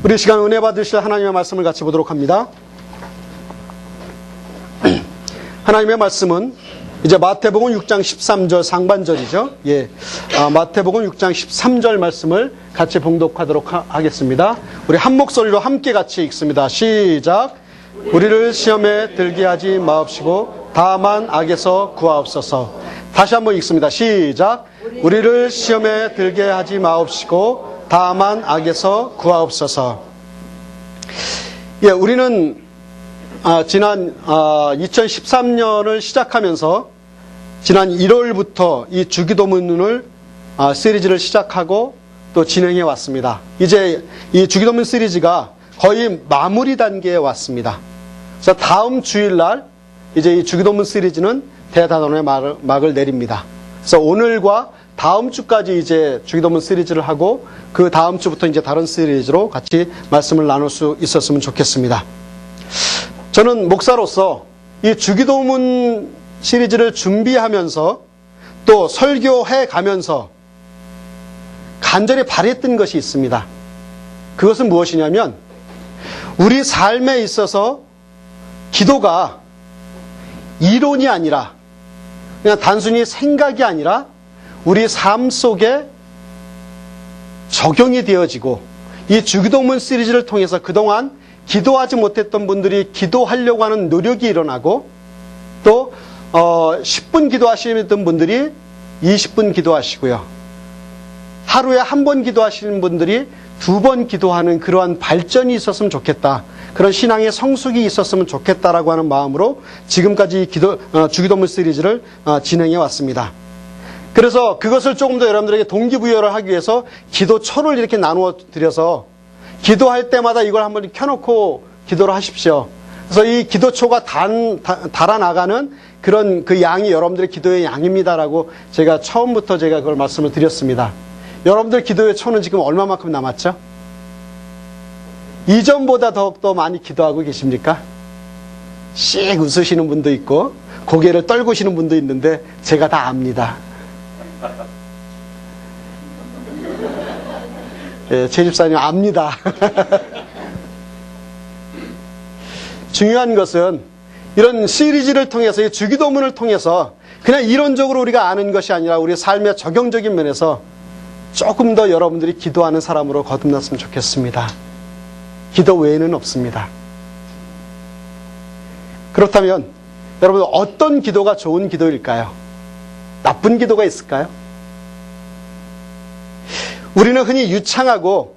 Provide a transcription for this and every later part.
우리 시간 은혜 받으실 하나님의 말씀을 같이 보도록 합니다. 하나님의 말씀은 이제 마태복음 6장 13절 상반절이죠. 마태복음 6장 13절 말씀을 같이 봉독하도록 하겠습니다. 우리 한 목소리로 함께 같이 읽습니다. 시작. 우리를 시험에 들게 하지 마옵시고 다만 악에서 구하옵소서. 다시 한번 읽습니다. 시작. 우리를 시험에 들게 하지 마옵시고 다만 악에서 구하옵소서. 우리는 지난 2013년을 시작하면서 지난 1월부터 이 주기도문을 시리즈를 시작하고 또 진행해 왔습니다. 이제 이 주기도문 시리즈가 거의 마무리 단계에 왔습니다. 그래서 다음 주일날 이제 이 주기도문 시리즈는 대단원의 막을 내립니다. 그래서 오늘과 다음 주까지 이제 주기도문 시리즈를 하고 그 다음 주부터 이제 다른 시리즈로 같이 말씀을 나눌 수 있었으면 좋겠습니다. 저는 목사로서 이 주기도문 시리즈를 준비하면서 또 설교해 가면서 간절히 바랬던 것이 있습니다. 그것은 무엇이냐면 우리 삶에 있어서 기도가 이론이 아니라 그냥 단순히 생각이 아니라 우리 삶 속에 적용이 되어지고 이 주기도문 시리즈를 통해서 그동안 기도하지 못했던 분들이 기도하려고 하는 노력이 일어나고 또 10분 기도하시는 분들이 20분 기도하시고요. 하루에 한 번 기도하시는 분들이 2번 기도하는 그러한 발전이 있었으면 좋겠다. 그런 신앙의 성숙이 있었으면 좋겠다라고 하는 마음으로 지금까지 주기도문 시리즈를 진행해 왔습니다. 그래서 그것을 조금 더 여러분들에게 동기부여를 하기 위해서 기도초를 이렇게 나누어 드려서 기도할 때마다 이걸 한번 켜놓고 기도를 하십시오. 그래서 이 기도초가 달아나가는 그런 그 양이 여러분들의 기도의 양입니다라고 제가 처음부터 제가 그걸 말씀을 드렸습니다. 여러분들 기도의 초는 지금 얼마만큼 남았죠? 이전보다 더욱더 많이 기도하고 계십니까? 씩 웃으시는 분도 있고 고개를 떨구시는 분도 있는데 제가 다 압니다. 최 집사님 압니다. 중요한 것은 이런 시리즈를 통해서 이 주기도문을 통해서 그냥 이론적으로 우리가 아는 것이 아니라 우리 삶의 적용적인 면에서 조금 더 여러분들이 기도하는 사람으로 거듭났으면 좋겠습니다. 기도 외에는 없습니다. 그렇다면 여러분 어떤 기도가 좋은 기도일까요? 나쁜 기도가 있을까요? 우리는 흔히 유창하고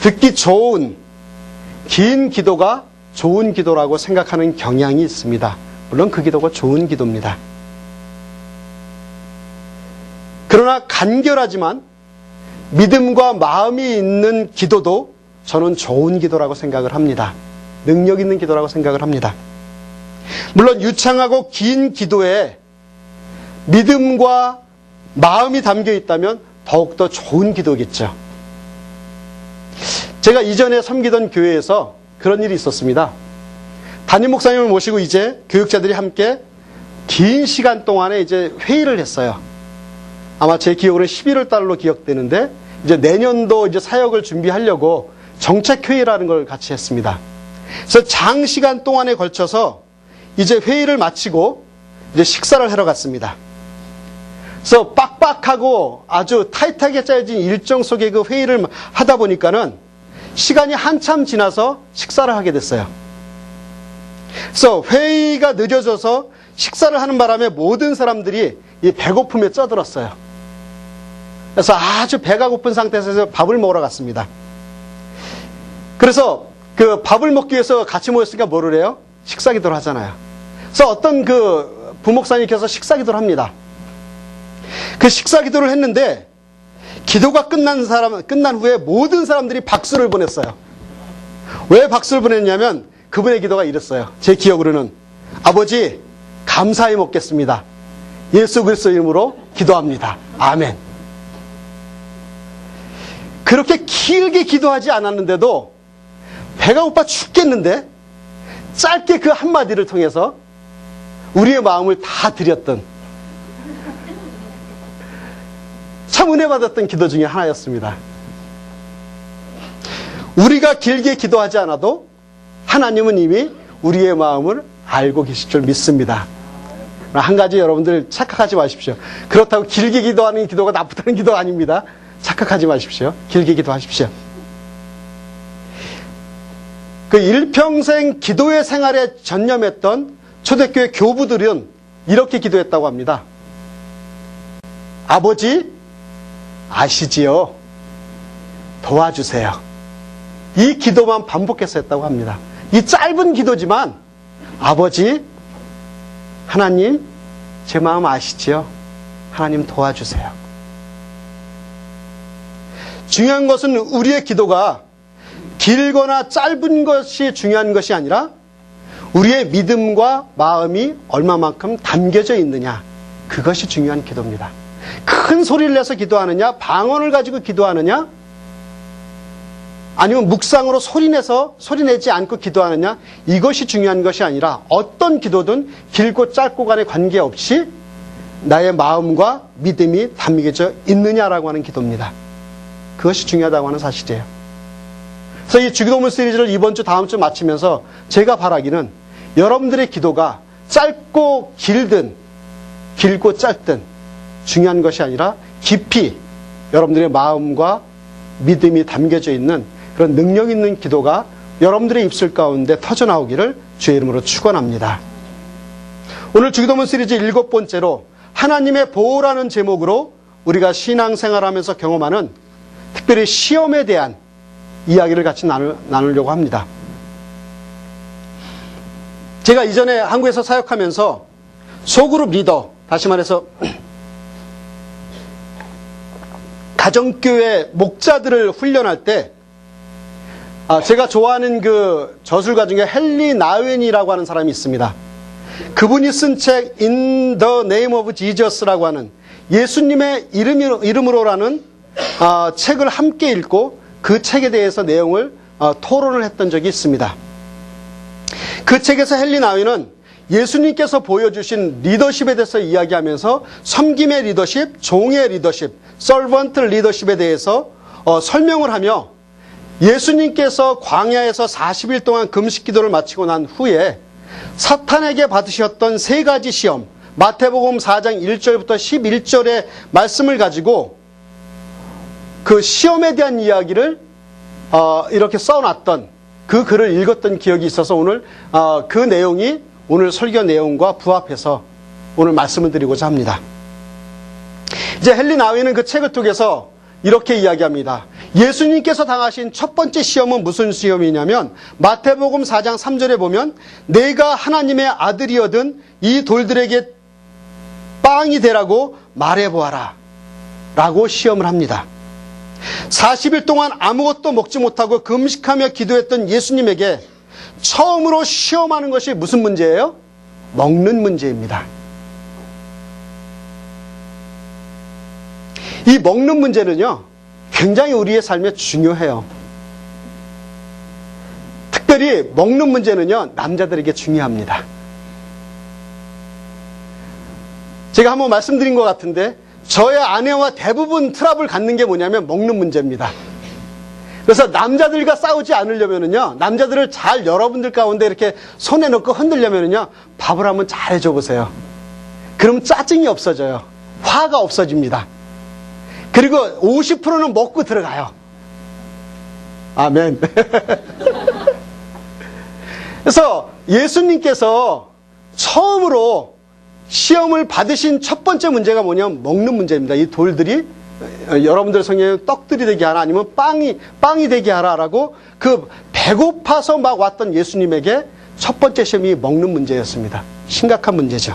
듣기 좋은 긴 기도가 좋은 기도라고 생각하는 경향이 있습니다. 물론 그 기도가 좋은 기도입니다. 그러나 간결하지만 믿음과 마음이 있는 기도도 저는 좋은 기도라고 생각을 합니다. 능력 있는 기도라고 생각을 합니다. 물론 유창하고 긴 기도에 믿음과 마음이 담겨 있다면 더욱더 좋은 기도겠죠. 제가 이전에 섬기던 교회에서 그런 일이 있었습니다. 담임 목사님을 모시고 이제 교육자들이 함께 긴 시간 동안에 이제 회의를 했어요. 아마 제 기억으로는 11월 달로 기억되는데 이제 내년도 이제 사역을 준비하려고 정책회의라는 걸 같이 했습니다. 그래서 장시간 동안에 걸쳐서 이제 회의를 마치고 이제 식사를 하러 갔습니다. 그래서 빡빡하고 아주 타이트하게 짜여진 일정 속에 그 회의를 하다 보니까는 시간이 한참 지나서 식사를 하게 됐어요. 그래서 회의가 늦어져서 식사를 하는 바람에 모든 사람들이 이 배고픔에 쪄들었어요. 그래서 아주 배가 고픈 상태에서 밥을 먹으러 갔습니다. 그래서 그 밥을 먹기 위해서 같이 모였으니까 뭐를 해요? 식사 기도를 하잖아요. 그래서 어떤 그 부목사님께서 식사 기도를 합니다. 그 식사 기도를 했는데 기도가 끝난 후에 모든 사람들이 박수를 보냈어요. 왜 박수를 보냈냐면 그분의 기도가 이랬어요. 제 기억으로는 아버지 감사히 먹겠습니다. 예수 그리스도 이름으로 기도합니다. 아멘. 그렇게 길게 기도하지 않았는데도 배가 고파 죽겠는데 짧게 그 한마디를 통해서 우리의 마음을 다 드렸던 참 은혜 받았던 기도 중에 하나였습니다. 우리가 길게 기도하지 않아도 하나님은 이미 우리의 마음을 알고 계실 줄 믿습니다. 한 가지 여러분들 착각하지 마십시오. 그렇다고 길게 기도하는 기도가 나쁘다는 기도가 아닙니다. 착각하지 마십시오. 길게 기도하십시오. 그 일평생 기도의 생활에 전념했던 초대교회 교부들은 이렇게 기도했다고 합니다. 아버지, 아시지요? 도와주세요. 이 기도만 반복해서 했다고 합니다. 이 짧은 기도지만 아버지, 하나님, 제 마음 아시지요? 하나님 도와주세요. 중요한 것은 우리의 기도가 길거나 짧은 것이 중요한 것이 아니라 우리의 믿음과 마음이 얼마만큼 담겨져 있느냐, 그것이 중요한 기도입니다. 큰 소리를 내서 기도하느냐, 방언을 가지고 기도하느냐, 아니면 묵상으로 소리내지 않고 기도하느냐, 이것이 중요한 것이 아니라 어떤 기도든 길고 짧고 간에 관계없이 나의 마음과 믿음이 담겨져 있느냐라고 하는 기도입니다. 그것이 중요하다고 하는 사실이에요. 그래서 이 주기도문 시리즈를 이번 주 다음 주 마치면서 제가 바라기는 여러분들의 기도가 짧고 길든 길고 짧든 중요한 것이 아니라 깊이 여러분들의 마음과 믿음이 담겨져 있는 그런 능력 있는 기도가 여러분들의 입술 가운데 터져나오기를 주의 이름으로 축원합니다. 오늘 주기도문 시리즈 7번째로 하나님의 보호라는 제목으로 우리가 신앙생활하면서 경험하는 특별히 시험에 대한 이야기를 같이 나누려고 합니다. 제가 이전에 한국에서 사역하면서 소그룹 리더, 다시 말해서 가정교회 목자들을 훈련할 때 제가 좋아하는 그 저술가 중에 헨리 나웬이라고 하는 사람이 있습니다. 그분이 쓴 책 In the Name of Jesus라고 하는 예수님의 이름으로라는 책을 함께 읽고 그 책에 대해서 내용을 토론을 했던 적이 있습니다. 그 책에서 헨리 나윈은 예수님께서 보여주신 리더십에 대해서 이야기하면서 섬김의 리더십, 종의 리더십, 서번트 리더십에 대해서 설명을 하며 예수님께서 광야에서 40일 동안 금식 기도를 마치고 난 후에 사탄에게 받으셨던 3가지 시험, 마태복음 4장 1절부터 11절의 말씀을 가지고 그 시험에 대한 이야기를 이렇게 써놨던 그 글을 읽었던 기억이 있어서 오늘 그 내용이 오늘 설교 내용과 부합해서 오늘 말씀을 드리고자 합니다. 이제 헨리 나윈은 그 책을 통해서 이렇게 이야기합니다. 예수님께서 당하신 첫 번째 시험은 무슨 시험이냐면 마태복음 4장 3절에 보면 내가 하나님의 아들이거든 이 돌들에게 빵이 되라고 말해보아라 라고 시험을 합니다. 40일 동안 아무것도 먹지 못하고 금식하며 기도했던 예수님에게 처음으로 시험하는 것이 무슨 문제예요? 먹는 문제입니다. 이 먹는 문제는요, 굉장히 우리의 삶에 중요해요. 특별히 먹는 문제는요, 남자들에게 중요합니다. 제가 한번 말씀드린 것 같은데 저의 아내와 대부분 트러블 갖는 게 뭐냐면 먹는 문제입니다. 그래서 남자들과 싸우지 않으려면은요, 남자들을 잘 여러분들 가운데 이렇게 손에 넣고 흔들려면은요, 밥을 한번 잘 해줘 보세요. 그럼 짜증이 없어져요. 화가 없어집니다. 그리고 50%는 먹고 들어가요. 아멘. 그래서 예수님께서 처음으로 시험을 받으신 첫 번째 문제가 뭐냐면 먹는 문제입니다. 이 돌들이 여러분들 성경에 떡들이 되게 하라 아니면 빵이 되게 하라라고 그 배고파서 막 왔던 예수님에게 첫 번째 시험이 먹는 문제였습니다. 심각한 문제죠.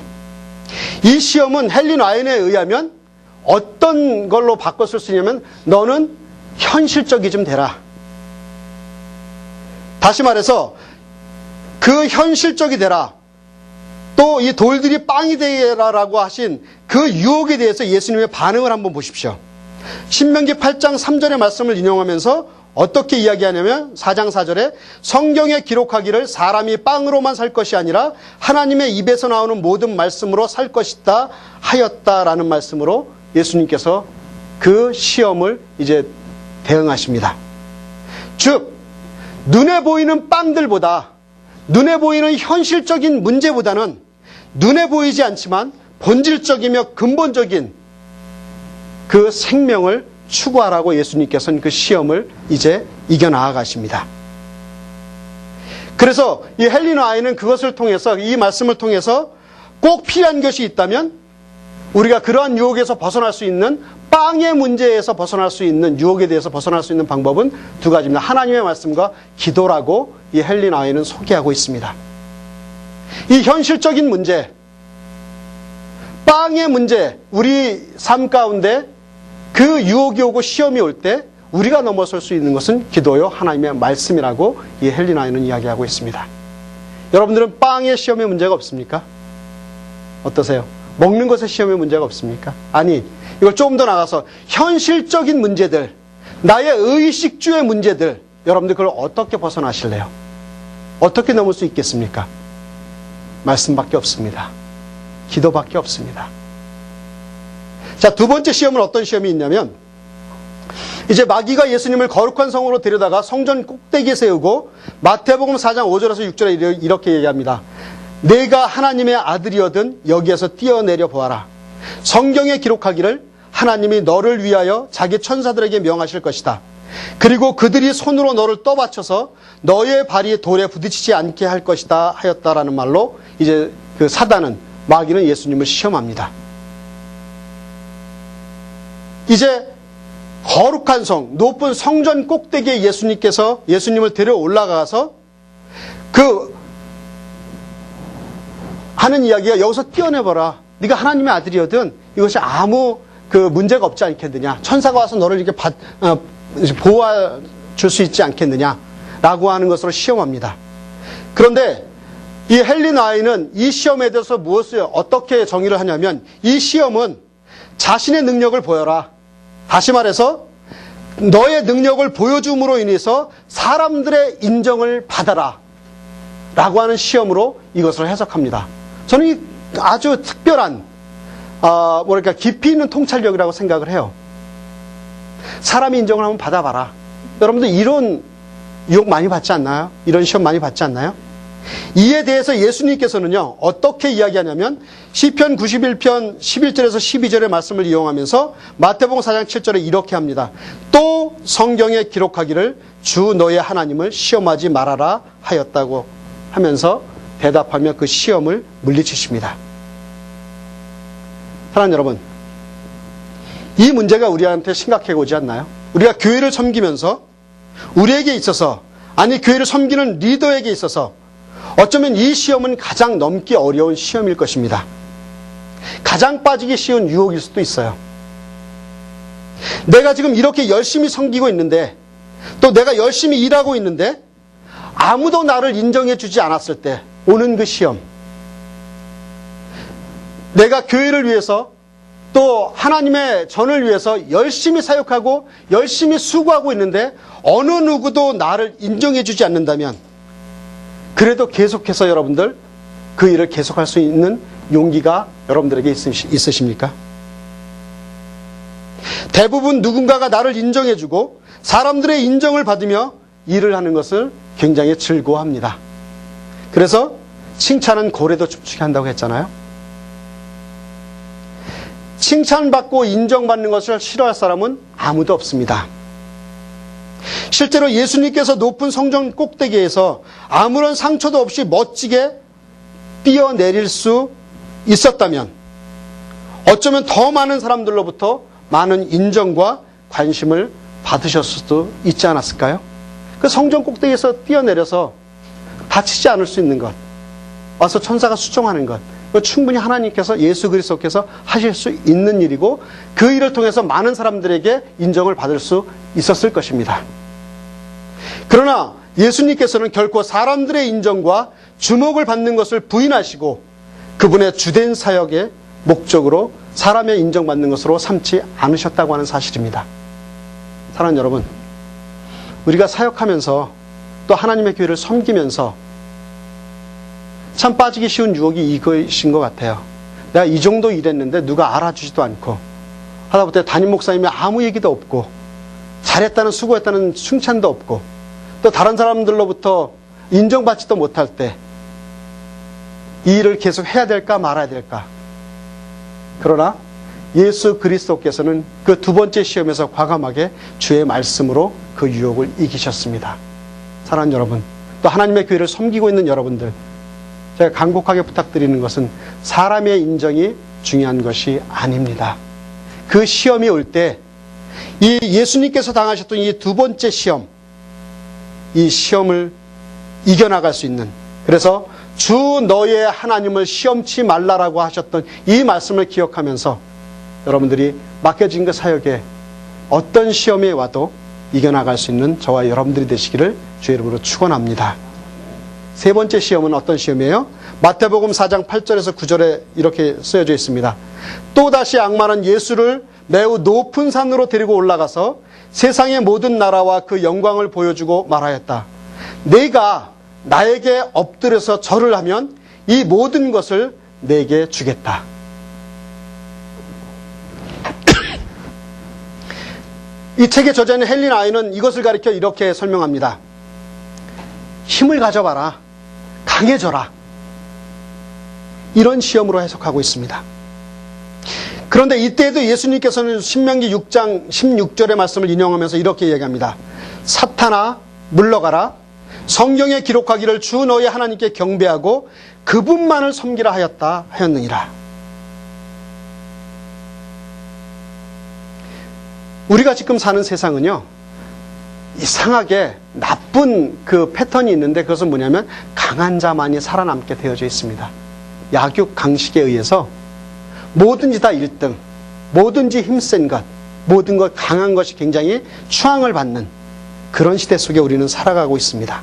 이 시험은 헨리 나윈에 의하면 어떤 걸로 바꿨을 수 있냐면 너는 현실적이 좀 되라. 다시 말해서 그 현실적이 되라. 또 이 돌들이 빵이 되라라고 하신 그 유혹에 대해서 예수님의 반응을 한번 보십시오. 신명기 8장 3절의 말씀을 인용하면서 어떻게 이야기하냐면 4장 4절에 성경에 기록하기를 사람이 빵으로만 살 것이 아니라 하나님의 입에서 나오는 모든 말씀으로 살 것이다 하였다라는 말씀으로 예수님께서 그 시험을 이제 대응하십니다. 즉 눈에 보이는 빵들보다, 눈에 보이는 현실적인 문제보다는 눈에 보이지 않지만 본질적이며 근본적인 그 생명을 추구하라고 예수님께서는 그 시험을 이제 이겨나가십니다. 그래서 이 헬린 아이는 그것을 통해서, 이 말씀을 통해서 꼭 필요한 것이 있다면 우리가 그러한 유혹에서 벗어날 수 있는, 빵의 문제에서 벗어날 수 있는, 유혹에 대해서 벗어날 수 있는 방법은 두 가지입니다. 하나님의 말씀과 기도라고 이 헬린 아이는 소개하고 있습니다. 이 현실적인 문제, 빵의 문제, 우리 삶 가운데 그 유혹이 오고 시험이 올 때 우리가 넘어설 수 있는 것은 기도요, 하나님의 말씀이라고 이 헬린 아이는 이야기하고 있습니다. 여러분들은 빵의 시험의 문제가 없습니까? 어떠세요? 먹는 것의 시험의 문제가 없습니까? 아니, 이걸 조금 더 나가서 현실적인 문제들, 나의 의식주의 문제들, 여러분들 그걸 어떻게 벗어나실래요? 어떻게 넘을 수 있겠습니까? 말씀밖에 없습니다. 기도밖에 없습니다. 자, 두 번째 시험은 어떤 시험이 있냐면, 이제 마귀가 예수님을 거룩한 성으로 데려다가 성전 꼭대기에 세우고 마태복음 4장 5절에서 6절에 이렇게 얘기합니다. 내가 하나님의 아들이거든 여기에서 뛰어내려 보아라. 성경에 기록하기를 하나님이 너를 위하여 자기 천사들에게 명하실 것이다. 그리고 그들이 손으로 너를 떠받쳐서 너의 발이 돌에 부딪히지 않게 할 것이다 하였다라는 말로 이제 그 사단은, 마귀는 예수님을 시험합니다. 이제 거룩한 성, 높은 성전 꼭대기에 예수님께서 예수님을 데려 올라가서 그 하는 이야기가 여기서 뛰어내봐라. 네가 하나님의 아들이거든 이것이 아무 그 문제가 없지 않겠느냐. 천사가 와서 너를 이렇게 보호해 줄 수 있지 않겠느냐. 라고 하는 것으로 시험합니다. 그런데 이 헬린 아이는 이 시험에 대해서 무엇을 어떻게 정의를 하냐면, 이 시험은 자신의 능력을 보여라. 다시 말해서 너의 능력을 보여줌으로 인해서 사람들의 인정을 받아라 라고 하는 시험으로 이것을 해석합니다. 저는 이 아주 특별한 뭐랄까 깊이 있는 통찰력이라고 생각을 해요. 사람이 인정을 한번 받아봐라. 여러분들 이런 유혹 많이 받지 않나요? 이런 시험 많이 받지 않나요? 이에 대해서 예수님께서는요, 어떻게 이야기하냐면 시편 91편 11절에서 12절의 말씀을 이용하면서 마태복음 4장 7절에 이렇게 합니다. 또 성경에 기록하기를 주 너의 하나님을 시험하지 말아라 하였다고 하면서 대답하며 그 시험을 물리치십니다. 사랑하는 여러분, 이 문제가 우리한테 심각해 오지 않나요? 우리가 교회를 섬기면서 우리에게 있어서, 아니 교회를 섬기는 리더에게 있어서 어쩌면 이 시험은 가장 넘기 어려운 시험일 것입니다. 가장 빠지기 쉬운 유혹일 수도 있어요. 내가 지금 이렇게 열심히 섬기고 있는데, 또 내가 열심히 일하고 있는데 아무도 나를 인정해 주지 않았을 때 오는 그 시험. 내가 교회를 위해서 또 하나님의 전을 위해서 열심히 사역하고 열심히 수고하고 있는데 어느 누구도 나를 인정해 주지 않는다면, 그래도 계속해서 여러분들 그 일을 계속할 수 있는 용기가 여러분들에게 있으십니까? 대부분 누군가가 나를 인정해주고 사람들의 인정을 받으며 일을 하는 것을 굉장히 즐거워합니다. 그래서 칭찬은 고래도 춤추게 한다고 했잖아요. 칭찬받고 인정받는 것을 싫어할 사람은 아무도 없습니다. 실제로 예수님께서 높은 성전 꼭대기에서 아무런 상처도 없이 멋지게 뛰어내릴 수 있었다면 어쩌면 더 많은 사람들로부터 많은 인정과 관심을 받으셨을 수도 있지 않았을까요? 그 성전 꼭대기에서 뛰어내려서 다치지 않을 수 있는 것, 와서 천사가 수종하는 것, 충분히 하나님께서, 예수 그리스도께서 하실 수 있는 일이고 그 일을 통해서 많은 사람들에게 인정을 받을 수 있었을 것입니다. 그러나 예수님께서는 결코 사람들의 인정과 주목을 받는 것을 부인하시고 그분의 주된 사역의 목적으로 사람의 인정받는 것으로 삼지 않으셨다고 하는 사실입니다. 사랑하는 여러분, 우리가 사역하면서 또 하나님의 교회를 섬기면서 참 빠지기 쉬운 유혹이 이것인 것 같아요. 내가 이 정도 일했는데 누가 알아주지도 않고, 하다못해 담임 목사님이 아무 얘기도 없고, 잘했다는, 수고했다는 칭찬도 없고, 또 다른 사람들로부터 인정받지도 못할 때 이 일을 계속 해야 될까 말아야 될까. 그러나 예수 그리스도께서는 그 두 번째 시험에서 과감하게 주의 말씀으로 그 유혹을 이기셨습니다. 사랑하는 여러분, 또 하나님의 교회를 섬기고 있는 여러분들, 제가 간곡하게 부탁드리는 것은 사람의 인정이 중요한 것이 아닙니다. 그 시험이 올 때 이 예수님께서 당하셨던 이 두 번째 시험, 이 시험을 이겨나갈 수 있는, 그래서 주 너의 하나님을 시험치 말라라고 하셨던 이 말씀을 기억하면서 여러분들이 맡겨진 그 사역에 어떤 시험이 와도 이겨나갈 수 있는 저와 여러분들이 되시기를 주의 이름으로 축원합니다. 세 번째 시험은 어떤 시험이에요? 마태복음 4장 8절에서 9절에 이렇게 쓰여져 있습니다. 또다시 악마는 예수를 매우 높은 산으로 데리고 올라가서 세상의 모든 나라와 그 영광을 보여주고 말하였다. 내가 나에게 엎드려서 절을 하면 이 모든 것을 내게 주겠다. 이 책의 저자인 헬린 아이는 이것을 가리켜 이렇게 설명합니다. 힘을 가져봐라. 강해져라. 이런 시험으로 해석하고 있습니다. 그런데 이때에도 예수님께서는 신명기 6장 16절의 말씀을 인용하면서 이렇게 이야기합니다. 사탄아 물러가라. 성경에 기록하기를 주 너의 하나님께 경배하고 그분만을 섬기라 하였느니라. 우리가 지금 사는 세상은요, 이상하게 나쁜 그 패턴이 있는데 그것은 뭐냐면 강한 자만이 살아남게 되어져 있습니다. 약육 강식에 의해서 뭐든지 다 1등, 뭐든지 힘센 것, 모든 것 강한 것이 굉장히 추앙을 받는 그런 시대 속에 우리는 살아가고 있습니다.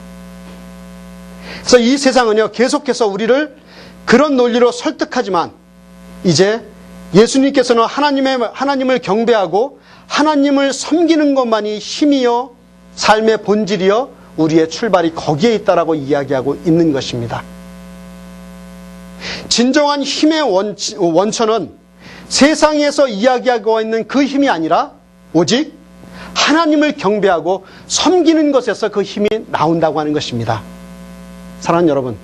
그래서 이 세상은요, 계속해서 우리를 그런 논리로 설득하지만 이제 예수님께서는 하나님을 경배하고 하나님을 섬기는 것만이 힘이요, 삶의 본질이요, 우리의 출발이 거기에 있다라고 이야기하고 있는 것입니다. 진정한 힘의 원천은 세상에서 이야기하고 있는 그 힘이 아니라 오직 하나님을 경배하고 섬기는 것에서 그 힘이 나온다고 하는 것입니다. 사랑하는 여러분,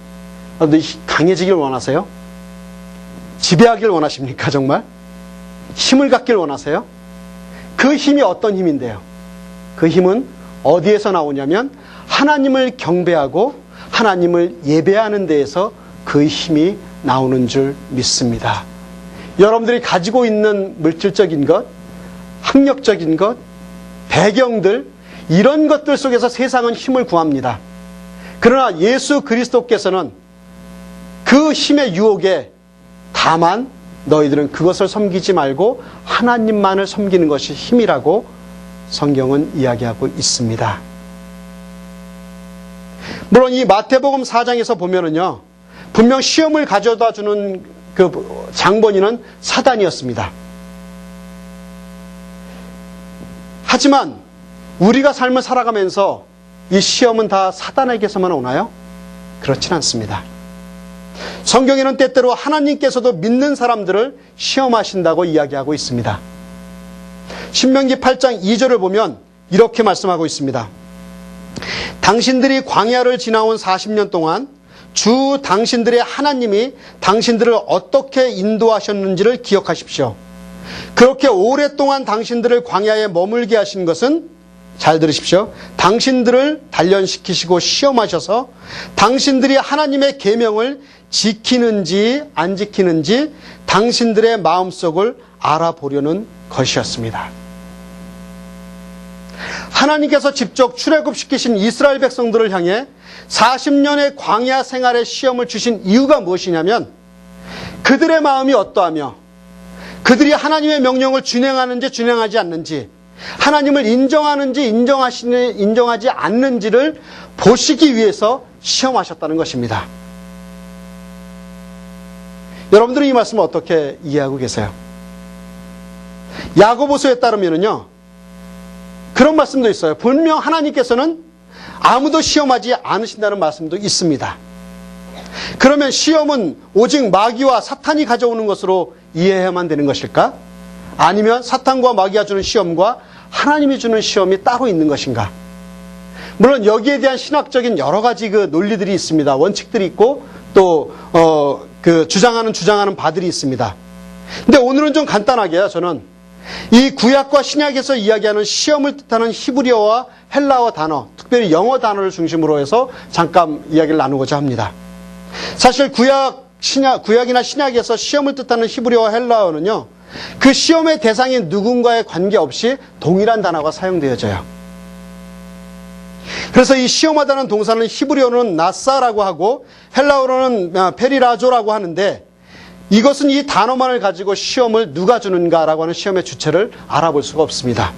강해지길 원하세요? 지배하길 원하십니까? 정말? 힘을 갖길 원하세요? 그 힘이 어떤 힘인데요? 그 힘은 어디에서 나오냐면 하나님을 경배하고 하나님을 예배하는 데에서 그 힘이 나오는 줄 믿습니다. 여러분들이 가지고 있는 물질적인 것, 학력적인 것, 배경들, 이런 것들 속에서 세상은 힘을 구합니다. 그러나 예수 그리스도께서는 그 힘의 유혹에 다만 너희들은 그것을 섬기지 말고 하나님만을 섬기는 것이 힘이라고 성경은 이야기하고 있습니다. 물론 이 마태복음 4장에서 보면은요, 분명 시험을 가져다 주는 그 장본인은 사단이었습니다. 하지만 우리가 삶을 살아가면서 이 시험은 다 사단에게서만 오나요? 그렇진 않습니다. 성경에는 때때로 하나님께서도 믿는 사람들을 시험하신다고 이야기하고 있습니다. 신명기 8장 2절을 보면 이렇게 말씀하고 있습니다. 당신들이 광야를 지나온 40년 동안 주 당신들의 하나님이 당신들을 어떻게 인도하셨는지를 기억하십시오. 그렇게 오랫동안 당신들을 광야에 머물게 하신 것은, 잘 들으십시오, 당신들을 단련시키시고 시험하셔서 당신들이 하나님의 계명을 지키는지 안 지키는지 당신들의 마음속을 알아보려는 것이었습니다. 하나님께서 직접 출애굽시키신 이스라엘 백성들을 향해 40년의 광야 생활의 시험을 주신 이유가 무엇이냐면, 그들의 마음이 어떠하며 그들이 하나님의 명령을 준행하는지 준행하지 않는지, 하나님을 인정하는지 인정하지 않는지를 보시기 위해서 시험하셨다는 것입니다. 여러분들은 이 말씀을 어떻게 이해하고 계세요? 야고보서에 따르면요, 그런 말씀도 있어요. 분명 하나님께서는 아무도 시험하지 않으신다는 말씀도 있습니다. 그러면 시험은 오직 마귀와 사탄이 가져오는 것으로 이해해야만 되는 것일까? 아니면 사탄과 마귀가 주는 시험과 하나님이 주는 시험이 따로 있는 것인가? 물론 여기에 대한 신학적인 여러 가지 그 논리들이 있습니다. 원칙들이 있고 또 주장하는 바들이 있습니다. 근데 오늘은 좀 간단하게요. 저는 이 구약과 신약에서 이야기하는 시험을 뜻하는 히브리어와 헬라어 단어, 특별히 영어 단어를 중심으로 해서 잠깐 이야기를 나누고자 합니다. 사실 구약이나 신약에서 시험을 뜻하는 히브리어와 헬라어는요, 그 시험의 대상인 누군가에 관계없이 동일한 단어가 사용되어져요. 그래서 이 시험하다는 동사는 히브리어로는 나사라고 하고 헬라어로는 페리라조라고 하는데, 이것은 이 단어만을 가지고 시험을 누가 주는가라고 하는 시험의 주체를 알아볼 수가 없습니다.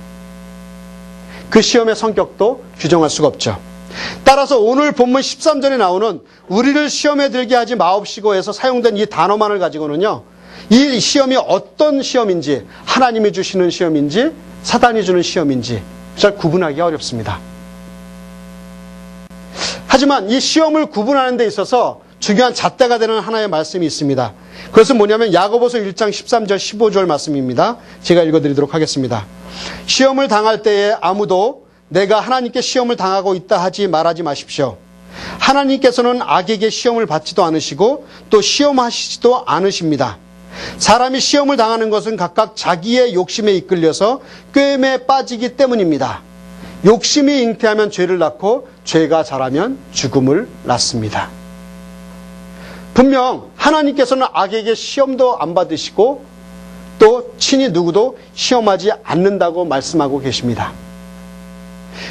그 시험의 성격도 규정할 수가 없죠. 따라서 오늘 본문 13절에 나오는 우리를 시험에 들게 하지 마옵시고에서 사용된 이 단어만을 가지고는요, 이 시험이 어떤 시험인지, 하나님이 주시는 시험인지 사단이 주는 시험인지 잘 구분하기가 어렵습니다. 하지만 이 시험을 구분하는 데 있어서 중요한 잣대가 되는 하나의 말씀이 있습니다. 그것은 뭐냐면 야고보서 1장 13절 15절 말씀입니다. 제가 읽어드리도록 하겠습니다. 시험을 당할 때에 아무도 내가 하나님께 시험을 당하고 있다 하지 말하지 마십시오. 하나님께서는 악에게 시험을 받지도 않으시고 또 시험하시지도 않으십니다. 사람이 시험을 당하는 것은 각각 자기의 욕심에 이끌려서 꾀임에 빠지기 때문입니다. 욕심이 잉태하면 죄를 낳고 죄가 자라면 죽음을 낳습니다. 분명 하나님께서는 악에게 시험도 안 받으시고 또 친히 누구도 시험하지 않는다고 말씀하고 계십니다.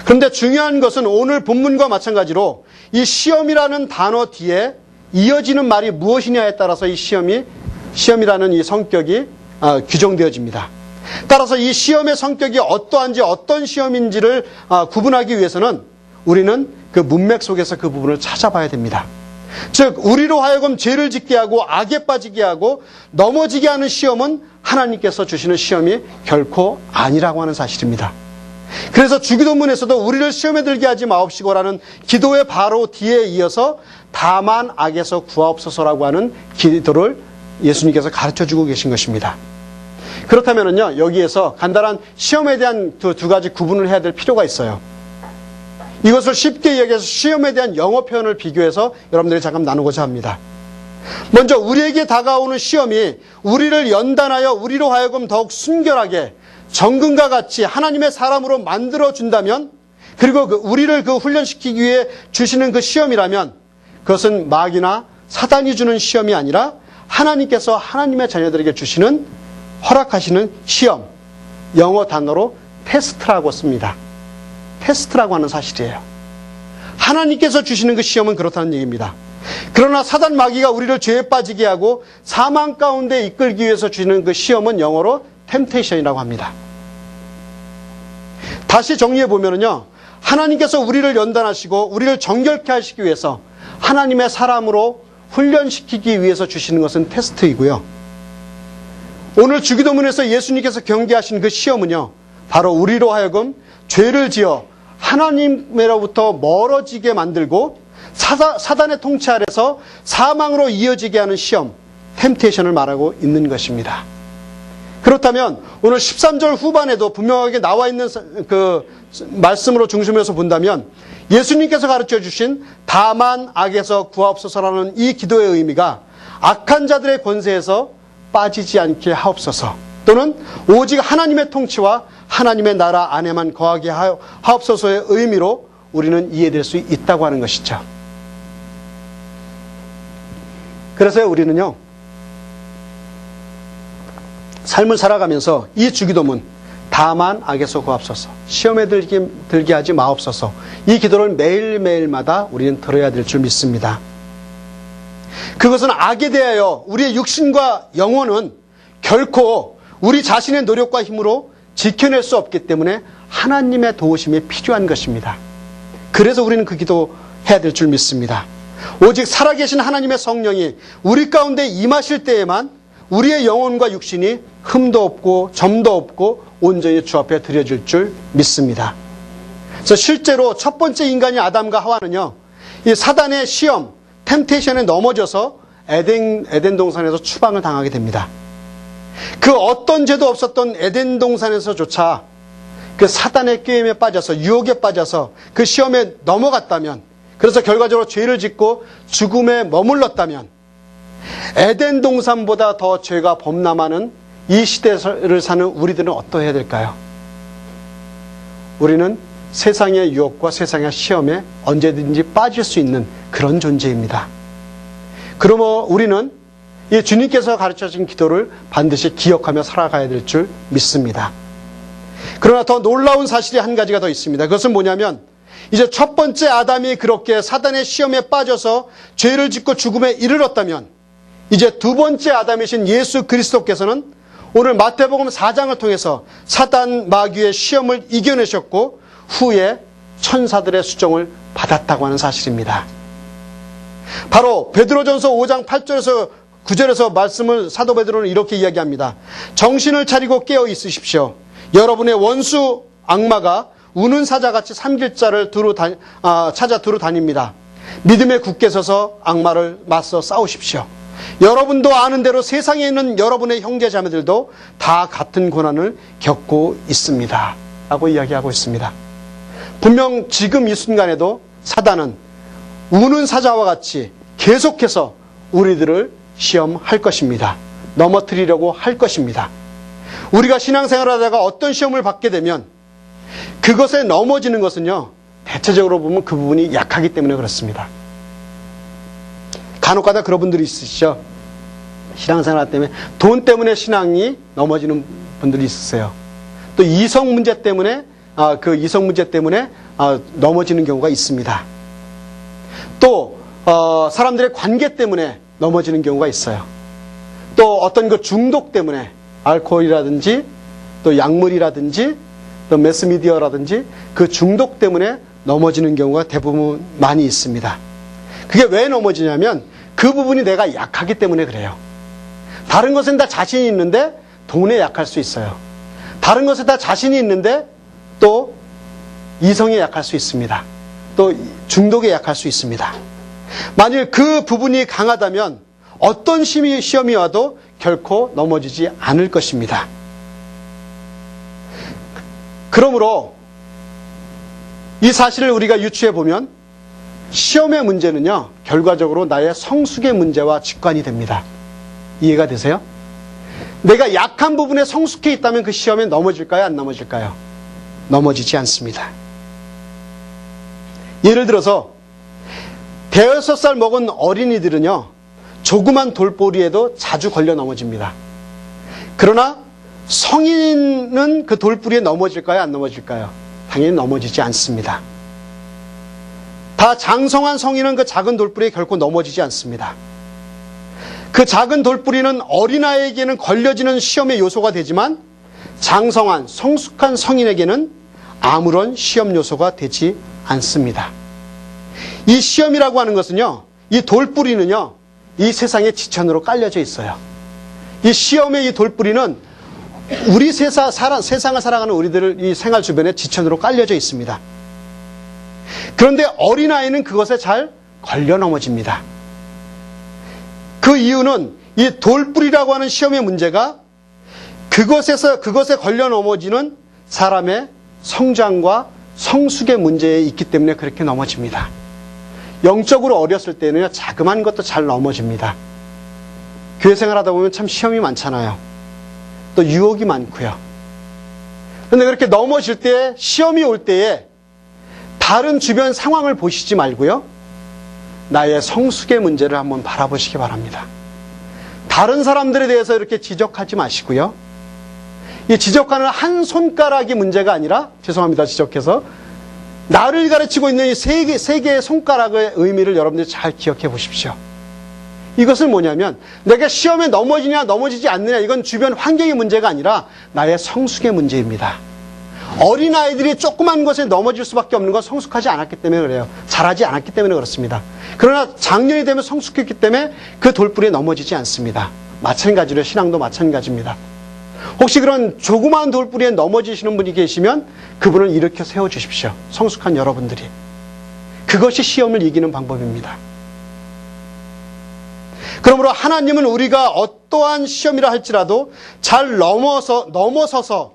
그런데 중요한 것은 오늘 본문과 마찬가지로 이 시험이라는 단어 뒤에 이어지는 말이 무엇이냐에 따라서 이 시험이라는 이 성격이 규정되어집니다. 따라서 이 시험의 성격이 어떠한지 어떤 시험인지를 구분하기 위해서는 우리는 그 문맥 속에서 그 부분을 찾아봐야 됩니다. 즉 우리로 하여금 죄를 짓게 하고 악에 빠지게 하고 넘어지게 하는 시험은 하나님께서 주시는 시험이 결코 아니라고 하는 사실입니다. 그래서 주기도문에서도 우리를 시험에 들게 하지 마옵시고라는 기도의 바로 뒤에 이어서 다만 악에서 구하옵소서라고 하는 기도를 예수님께서 가르쳐주고 계신 것입니다. 그렇다면요, 여기에서 간단한 시험에 대한 두 가지 구분을 해야 될 필요가 있어요. 이것을 쉽게 이야기해서 시험에 대한 영어 표현을 비교해서 여러분들이 잠깐 나누고자 합니다. 먼저 우리에게 다가오는 시험이 우리를 연단하여 우리로 하여금 더욱 순결하게 정금과 같이 하나님의 사람으로 만들어준다면, 그리고 우리를 훈련시키기 위해 주시는 그 시험이라면 그것은 마귀나 사단이 주는 시험이 아니라 하나님께서 하나님의 자녀들에게 주시는, 허락하시는 시험, 영어 단어로 테스트라고 씁니다. 테스트라고 하는 사실이에요. 하나님께서 주시는 그 시험은 그렇다는 얘기입니다. 그러나 사단 마귀가 우리를 죄에 빠지게 하고 사망 가운데 이끌기 위해서 주시는 그 시험은 영어로 템테이션이라고 합니다. 다시 정리해 보면요, 하나님께서 우리를 연단하시고 우리를 정결케 하시기 위해서 하나님의 사람으로 훈련시키기 위해서 주시는 것은 테스트이고요. 오늘 주기도문에서 예수님께서 경계하신 그 시험은요, 바로 우리로 하여금 죄를 지어 하나님으로부터 멀어지게 만들고 사단의 통치 아래서 사망으로 이어지게 하는 시험, 템테이션을 말하고 있는 것입니다. 그렇다면 오늘 13절 후반에도 분명하게 나와 있는 그 말씀으로 중심해서 본다면 예수님께서 가르쳐 주신 다만 악에서 구하옵소서라는 이 기도의 의미가 악한 자들의 권세에서 빠지지 않게 하옵소서, 또는 오직 하나님의 통치와 하나님의 나라 안에만 거하게 하옵소서의 의미로 우리는 이해될 수 있다고 하는 것이죠. 그래서 우리는요, 삶을 살아가면서 이 주기도문, 다만 악에서 구하옵소서, 시험에 들게 하지 마옵소서, 이 기도를 매일매일마다 우리는 들어야 될 줄 믿습니다. 그것은 악에 대하여 우리의 육신과 영혼은 결코 우리 자신의 노력과 힘으로 지켜낼 수 없기 때문에 하나님의 도우심이 필요한 것입니다. 그래서 우리는 그 기도해야 될 줄 믿습니다. 오직 살아계신 하나님의 성령이 우리 가운데 임하실 때에만 우리의 영혼과 육신이 흠도 없고 점도 없고 온전히 주 앞에 드려질 줄 믿습니다. 그래서 실제로 첫 번째 인간이 아담과 하와는요, 이 사단의 시험, 템테이션에 넘어져서 에덴 동산에서 추방을 당하게 됩니다. 그 어떤 죄도 없었던 에덴 동산에서조차 그 사단의 꾀임에 빠져서 유혹에 빠져서 그 시험에 넘어갔다면, 그래서 결과적으로 죄를 짓고 죽음에 머물렀다면 에덴 동산보다 더 죄가 범람하는 이 시대를 사는 우리들은 어떠해야 될까요? 우리는 세상의 유혹과 세상의 시험에 언제든지 빠질 수 있는 그런 존재입니다. 그러므로 우리는 이 주님께서 가르쳐주신 기도를 반드시 기억하며 살아가야 될 줄 믿습니다. 그러나 더 놀라운 사실이 한 가지가 더 있습니다. 그것은 뭐냐면 이제 첫 번째 아담이 그렇게 사단의 시험에 빠져서 죄를 짓고 죽음에 이르렀다면 이제 두 번째 아담이신 예수 그리스도께서는 오늘 마태복음 4장을 통해서 사단 마귀의 시험을 이겨내셨고 후에 천사들의 수종을 받았다고 하는 사실입니다. 바로 베드로전서 5장 8절에서 9절에서 말씀을 사도 베드로는 이렇게 이야기합니다. 정신을 차리고 깨어 있으십시오. 여러분의 원수 악마가 우는 사자같이 삼킬 자를 찾아 두루 다닙니다. 믿음에 굳게 서서 악마를 맞서 싸우십시오. 여러분도 아는 대로 세상에 있는 여러분의 형제 자매들도 다 같은 고난을 겪고 있습니다. 라고 이야기하고 있습니다. 분명 지금 이 순간에도 사단은 우는 사자와 같이 계속해서 우리들을 시험할 것입니다. 넘어뜨리려고 할 것입니다. 우리가 신앙생활을 하다가 어떤 시험을 받게 되면 그것에 넘어지는 것은요, 대체적으로 보면 그 부분이 약하기 때문에 그렇습니다. 간혹가다 그런 분들이 있으시죠. 신앙생활 때문에 돈 때문에 신앙이 넘어지는 분들이 있으세요. 또 이성 문제 때문에 넘어지는 경우가 있습니다. 또 사람들의 관계 때문에 넘어지는 경우가 있어요. 또 어떤 그 중독 때문에 알코올이라든지 또 약물이라든지 또 매스미디어라든지 그 중독 때문에 넘어지는 경우가 대부분 많이 있습니다. 그게 왜 넘어지냐면 그 부분이 내가 약하기 때문에 그래요. 다른 것은 다 자신이 있는데 돈에 약할 수 있어요. 다른 것에 다 자신이 있는데 또 이성에 약할 수 있습니다. 또 중독에 약할 수 있습니다. 만일 그 부분이 강하다면 어떤 시험이 와도 결코 넘어지지 않을 것입니다. 그러므로 이 사실을 우리가 유추해 보면 시험의 문제는요, 결과적으로 나의 성숙의 문제와 직관이 됩니다. 이해가 되세요? 내가 약한 부분에 성숙해 있다면 그 시험에 넘어질까요? 안 넘어질까요? 넘어지지 않습니다. 예를 들어서 대여섯 살 먹은 어린이들은요, 조그만 돌뿌리에도 자주 걸려 넘어집니다. 그러나 성인은 그 돌뿌리에 넘어질까요? 안 넘어질까요? 당연히 넘어지지 않습니다. 다 장성한 성인은 그 작은 돌뿌리에 결코 넘어지지 않습니다. 그 작은 돌뿌리는 어린아이에게는 걸려지는 시험의 요소가 되지만 장성한 성숙한 성인에게는 아무런 시험 요소가 되지 않습니다. 이 시험이라고 하는 것은요, 이 돌뿌리는요, 이 세상의 지천으로 깔려져 있어요. 이 시험의 이 돌뿌리는 우리 세상을 살아가는 우리들 이 생활 주변에 지천으로 깔려져 있습니다. 그런데 어린아이는 그것에 잘 걸려 넘어집니다. 그 이유는 이 돌뿌리라고 하는 시험의 문제가 그것에 걸려 넘어지는 사람의 성장과 성숙의 문제에 있기 때문에 그렇게 넘어집니다. 영적으로 어렸을 때는요, 자그마한 것도 잘 넘어집니다. 교회 생활하다 보면 참 시험이 많잖아요. 또 유혹이 많고요. 그런데 그렇게 넘어질 때, 시험이 올 때에 다른 주변 상황을 보시지 말고요, 나의 성숙의 문제를 한번 바라보시기 바랍니다. 다른 사람들에 대해서 이렇게 지적하지 마시고요, 이 지적하는 한 손가락이 문제가 아니라, 죄송합니다, 지적해서 나를 가르치고 있는 이 세 개의 손가락의 의미를 여러분들이 잘 기억해 보십시오. 이것은 뭐냐면 내가 시험에 넘어지냐 넘어지지 않느냐, 이건 주변 환경의 문제가 아니라 나의 성숙의 문제입니다. 어린아이들이 조그만 것에 넘어질 수밖에 없는 건 성숙하지 않았기 때문에 그래요. 자라지 않았기 때문에 그렇습니다. 그러나 장년이 되면 성숙했기 때문에 그 돌뿌리에 넘어지지 않습니다. 마찬가지로 신앙도 마찬가지입니다. 혹시 그런 조그마한 돌뿌리에 넘어지시는 분이 계시면 그분을 일으켜 세워주십시오. 성숙한 여러분들이. 그것이 시험을 이기는 방법입니다. 그러므로 하나님은 우리가 어떠한 시험이라 할지라도 잘 넘어서서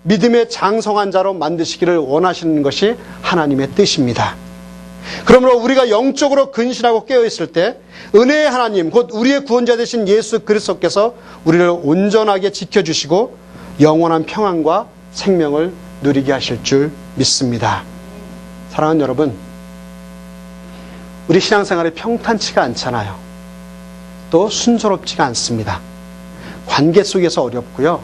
믿음의 장성한 자로 만드시기를 원하시는 것이 하나님의 뜻입니다. 그러므로 우리가 영적으로 근신하고 깨어있을 때 은혜의 하나님, 곧 우리의 구원자 되신 예수 그리스도께서 우리를 온전하게 지켜주시고 영원한 평안과 생명을 누리게 하실 줄 믿습니다. 사랑하는 여러분, 우리 신앙생활이 평탄치가 않잖아요. 또 순조롭지가 않습니다. 관계 속에서 어렵고요.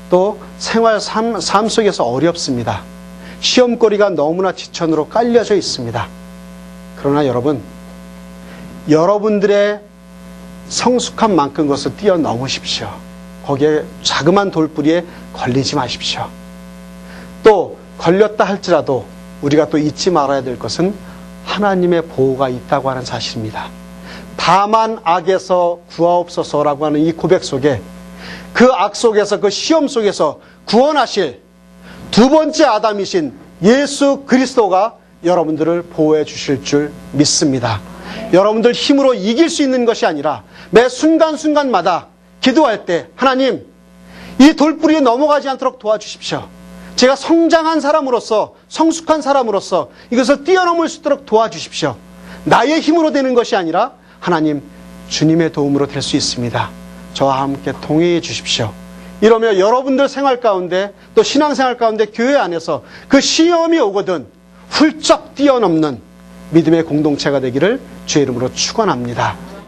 또 생활 삶 속에서 어렵습니다. 시험거리가 너무나 지천으로 깔려져 있습니다. 그러나 여러분, 여러분들의 성숙한 만큼 것을 뛰어넘으십시오. 거기에 자그마한 돌뿌리에 걸리지 마십시오. 또 걸렸다 할지라도 우리가 또 잊지 말아야 될 것은 하나님의 보호가 있다고 하는 사실입니다. 다만 악에서 구하옵소서라고 하는 이 고백 속에 그 악 속에서, 그 시험 속에서 구원하실 두 번째 아담이신 예수 그리스도가 여러분들을 보호해 주실 줄 믿습니다. 여러분들 힘으로 이길 수 있는 것이 아니라 매 순간순간마다 기도할 때 하나님, 이 돌뿌리에 넘어가지 않도록 도와주십시오. 제가 성장한 사람으로서, 성숙한 사람으로서 이것을 뛰어넘을 수 있도록 도와주십시오. 나의 힘으로 되는 것이 아니라 하나님, 주님의 도움으로 될 수 있습니다. 저와 함께 동행해 주십시오. 이러며 여러분들 생활 가운데, 또 신앙생활 가운데, 교회 안에서 그 시험이 오거든 훌쩍 뛰어넘는 믿음의 공동체가 되기를 주의 이름으로 축원합니다.